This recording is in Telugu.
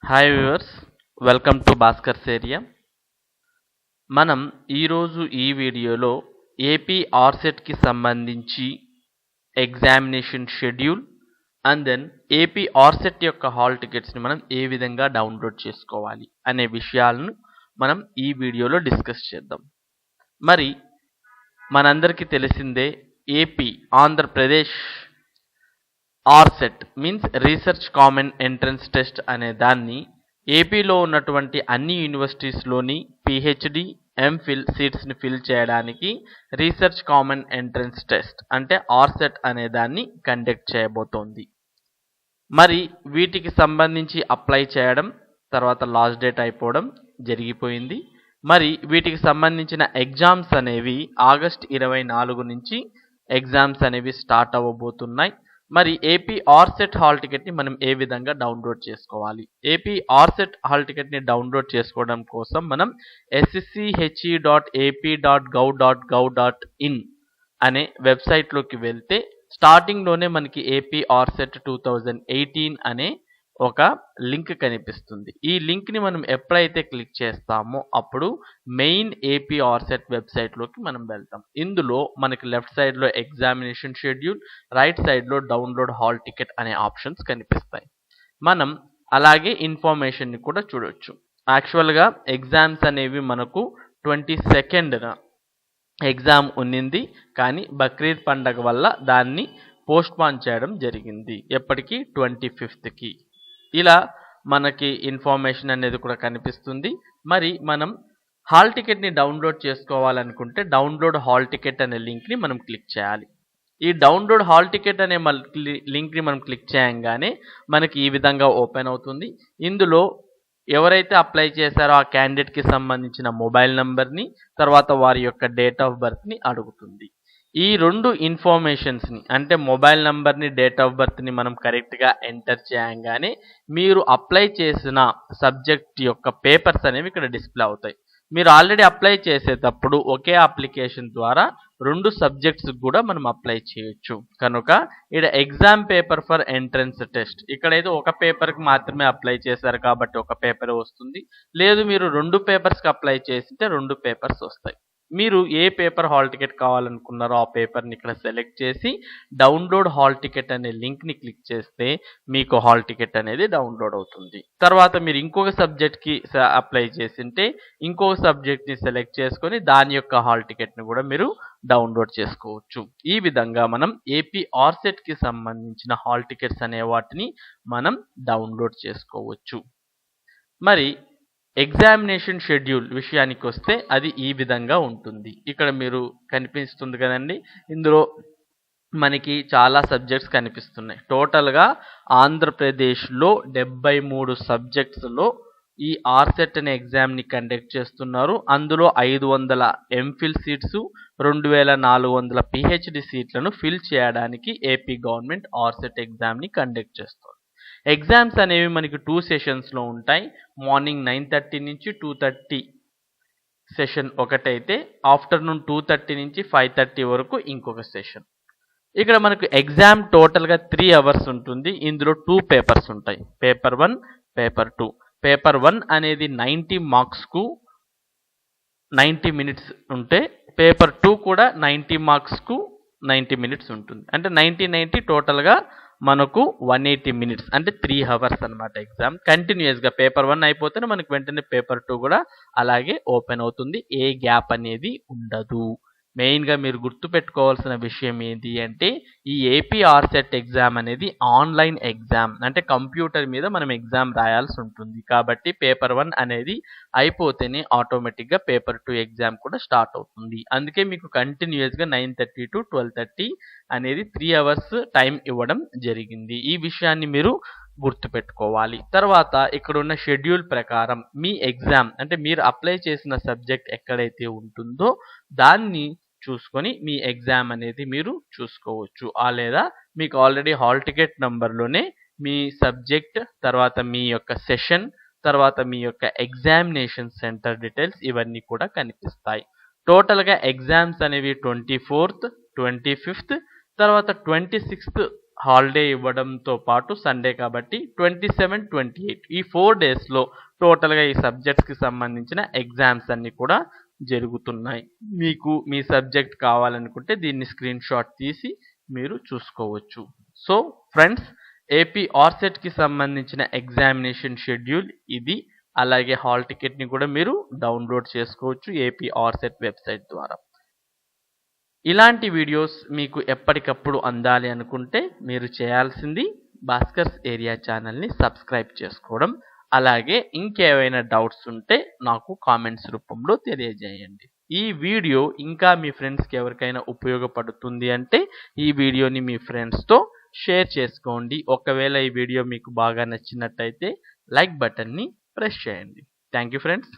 Hi viewers, welcome to Bhaskar's area. మనం ఈరోజు ఈ వీడియోలో ఏపీ ఆర్సెట్కి సంబంధించి examination schedule and then AP RCET యొక్క హాల్ టికెట్స్ని మనం ఏ విధంగా డౌన్లోడ్ చేసుకోవాలి అనే విషయాలను మనం ఈ వీడియోలో డిస్కస్ చేద్దాం. మరి మనందరికీ తెలిసిందే, AP Andhra Pradesh ఆర్సెట్ means research common entrance test అనే దాన్ని ఏపీలో ఉన్నటువంటి అన్ని యూనివర్సిటీస్లోని పిహెచ్డి M.Phil సీట్స్ని ఫిల్ చేయడానికి రీసెర్చ్ కామన్ ఎంట్రన్స్ టెస్ట్ అంటే ఆర్సెట్ అనే దాన్ని కండక్ట్ చేయబోతోంది. మరి వీటికి సంబంధించి అప్లై చేయడం, తర్వాత లాస్ట్ డేట్ అయిపోవడం జరిగిపోయింది. మరి వీటికి సంబంధించిన ఎగ్జామ్స్ అనేవి ఆగస్ట్ 24 నుంచి ఎగ్జామ్స్ అనేవి స్టార్ట్ అవ్వబోతున్నాయి. మరి ఏపీ ఆర్సెట్ హాల్ టికెట్ని మనం ఏ విధంగా డౌన్లోడ్ చేసుకోవాలి? ఏపీ ఆర్సెట్ హాల్ టికెట్ని డౌన్లోడ్ చేసుకోవడం కోసం మనం ssche.ap.gov.gov.in అనే వెబ్సైట్లోకి వెళ్తే స్టార్టింగ్లోనే మనకి ఏపీ ఆర్సెట్ 2018 అనే ఒక లింక్ కనిపిస్తుంది. ఈ లింక్ని మనం ఎప్పుడైతే క్లిక్ చేస్తామో అప్పుడు మెయిన్ ఏపీ ఆర్సెట్ వెబ్సైట్లోకి మనం వెళ్తాం. ఇందులో మనకి లెఫ్ట్ సైడ్లో ఎగ్జామినేషన్ షెడ్యూల్, రైట్ సైడ్లో డౌన్లోడ్ హాల్ టికెట్ అనే ఆప్షన్స్ కనిపిస్తాయి. మనం అలాగే ఇన్ఫర్మేషన్ని కూడా చూడొచ్చు. యాక్చువల్గా ఎగ్జామ్స్ అనేవి మనకు 22న ఎగ్జామ్ ఉన్నింది, కానీ బక్రీద్ పండగ వల్ల దాన్ని పోస్ట్పోన్ చేయడం జరిగింది. ఎప్పటికీ 25కి. ఇలా మనకి ఇన్ఫర్మేషన్ అనేది కూడా కనిపిస్తుంది. మరి మనం హాల్ టికెట్ని డౌన్లోడ్ చేసుకోవాలనుకుంటే డౌన్లోడ్ హాల్ టికెట్ అనే లింక్ని మనం క్లిక్ చేయాలి. ఈ డౌన్లోడ్ హాల్ టికెట్ అనే లింక్ని మనం క్లిక్ చేయగానే మనకి ఈ విధంగా ఓపెన్ అవుతుంది. ఇందులో ఎవరైతే అప్లై చేశారో ఆ క్యాండిడేట్కి సంబంధించిన మొబైల్ నెంబర్ని, తర్వాత వారి యొక్క డేట్ ఆఫ్ బర్త్ని అడుగుతుంది. ఈ రెండు ఇన్ఫర్మేషన్స్ని అంటే మొబైల్ నెంబర్ని, డేట్ ఆఫ్ బర్త్ని మనం కరెక్ట్గా ఎంటర్ చేయగానే మీరు అప్లై చేసిన సబ్జెక్ట్ యొక్క పేపర్స్ అనేవి ఇక్కడ డిస్ప్లే అవుతాయి. మీరు ఆల్రెడీ అప్లై చేసేటప్పుడు ఒకే అప్లికేషన్ ద్వారా 2 సబ్జెక్ట్స్ కూడా మనం అప్లై చేయొచ్చు. కనుక ఇక్కడ exam paper for entrance test, ఇక్కడైతే ఒక పేపర్కి మాత్రమే అప్లై చేశారు కాబట్టి ఒక పేపర్ వస్తుంది. లేదు మీరు 2 పేపర్స్కి అప్లై చేసింటే 2 పేపర్స్ వస్తాయి. మీరు ఏ పేపర్ హాల్ టికెట్ కావాలనుకున్నారో ఆ పేపర్ని ఇక్కడ సెలెక్ట్ చేసి డౌన్లోడ్ హాల్ టికెట్ అనే లింక్ని క్లిక్ చేస్తే మీకు హాల్ టికెట్ అనేది డౌన్లోడ్ అవుతుంది. తర్వాత మీరు ఇంకొక సబ్జెక్ట్కి అప్లై చేసింటే ఇంకొక సబ్జెక్ట్ని సెలెక్ట్ చేసుకొని దాని యొక్క హాల్ టికెట్ని కూడా మీరు డౌన్లోడ్ చేసుకోవచ్చు. ఈ విధంగా మనం ఏపీ ఆర్సెట్కి సంబంధించిన హాల్ టికెట్స్ అనే వాటిని మనం డౌన్లోడ్ చేసుకోవచ్చు. మరి ఎగ్జామినేషన్ షెడ్యూల్ విషయానికి వస్తే అది ఈ విధంగా ఉంటుంది. ఇక్కడ మీరు కనిపిస్తుంది కదండి, ఇందులో మనకి చాలా సబ్జెక్ట్స్ కనిపిస్తున్నాయి. టోటల్గా ఆంధ్రప్రదేశ్లో 73 సబ్జెక్ట్స్లో ఈ ఆర్సెట్ అనే ఎగ్జామ్ని కండక్ట్ చేస్తున్నారు. అందులో 500 M.Phil సీట్స్, 2400 PhD సీట్లను ఫిల్ చేయడానికి ఏపీ గవర్నమెంట్ ఆర్సెట్ ఎగ్జామ్ని కండక్ట్ చేస్తుంది. ఎగ్జామ్స్ అనేవి మనకి 2 సెషన్స్లో ఉంటాయి. మార్నింగ్ 9:30 నుంచి 2:30 సెషన్ ఒకటైతే ఆఫ్టర్నూన్ 2:30 నుంచి 5:30 వరకు ఇంకొక సెషన్. ఇక్కడ మనకు ఎగ్జామ్ టోటల్గా 3 అవర్స్ ఉంటుంది. ఇందులో 2 పేపర్స్ ఉంటాయి, పేపర్ 1, పేపర్ 2. పేపర్ 1 అనేది 90 మార్క్స్కు 90 మినిట్స్ ఉంటే పేపర్ 2 కూడా 90 మార్క్స్కు 90 మినిట్స్ ఉంటుంది. అంటే 90 టోటల్గా మనకు 180 మినిట్స్ అంటే 3 అవర్స్ అనమాట ఎగ్జామ్. కంటిన్యూస్గా పేపర్ 1 అయిపోతేనే మనకు వెంటనే పేపర్ 2 కూడా అలాగే ఓపెన్ అవుతుంది. ఏ గ్యాప్ అనేది ఉండదు. మెయిన్గా మీరు గుర్తుపెట్టుకోవాల్సిన విషయం ఏంటి అంటే ఈ ఏపీ ఆర్సెట్ ఎగ్జామ్ అనేది ఆన్లైన్ ఎగ్జామ్, అంటే కంప్యూటర్ మీద మనం ఎగ్జామ్ రాయాల్సి ఉంటుంది. కాబట్టి పేపర్ 1 అనేది అయిపోతేనే ఆటోమేటిక్గా పేపర్ 2 ఎగ్జామ్ కూడా స్టార్ట్ అవుతుంది. అందుకే మీకు కంటిన్యూస్గా 9:30 to 12:30 అనేది 3 అవర్స్ టైం ఇవ్వడం జరిగింది. ఈ విషయాన్ని మీరు గుర్తుపెట్టుకోవాలి. తర్వాత ఇక్కడ ఉన్న షెడ్యూల్ ప్రకారం మీ ఎగ్జామ్ అంటే మీరు అప్లై చేసిన సబ్జెక్ట్ ఎక్కడైతే ఉంటుందో దాన్ని చూసుకొని మీ ఎగ్జామ్ అనేది మీరు చూసుకోవచ్చు. లేదా మీకు ఆల్రెడీ హాల్ టికెట్ నెంబర్లోనే మీ సబ్జెక్ట్, తర్వాత మీ యొక్క సెషన్, తర్వాత మీ యొక్క ఎగ్జామినేషన్ సెంటర్ డీటెయిల్స్ ఇవన్నీ కూడా కనిపిస్తాయి. టోటల్గా ఎగ్జామ్స్ అనేవి 24th, 25th, తర్వాత 26th హాలిడే ఇవ్వడంతో పాటు సండే కాబట్టి 27, 28 ఈ 4 డేస్లో టోటల్గా ఈ సబ్జెక్ట్స్కి సంబంధించిన ఎగ్జామ్స్ అన్నీ కూడా జరుగుతున్నాయి. మీకు మీ సబ్జెక్ట్ కావాలనుకుంటే దీన్ని స్క్రీన్ షాట్ తీసి మీరు చూసుకోవచ్చు. సో ఫ్రెండ్స్, ఏపీ ఆర్సెట్కి సంబంధించిన ఎగ్జామినేషన్ షెడ్యూల్ ఇది. అలాగే హాల్ టికెట్ని కూడా మీరు డౌన్లోడ్ చేసుకోవచ్చు ఏపీ ఆర్సెట్ వెబ్సైట్ ద్వారా. ఇలాంటి వీడియోస్ మీకు ఎప్పటికప్పుడు అందాలి అనుకుంటే మీరు చేయాల్సింది భాస్కర్స్ ఏరియా ఛానల్ని సబ్స్క్రైబ్ చేసుకోవడం. అలాగే ఇంకేమైనా డౌట్స్ ఉంటే నాకు కామెంట్స్ రూపంలో తెలియజేయండి. ఈ వీడియో ఇంకా మీ ఫ్రెండ్స్కి ఎవరికైనా ఉపయోగపడుతుంది అంటే ఈ వీడియోని మీ ఫ్రెండ్స్తో షేర్ చేసుకోండి. ఒకవేళ ఈ వీడియో మీకు బాగా నచ్చినట్టయితే లైక్ బటన్ని ప్రెస్ చేయండి. Thank you friends.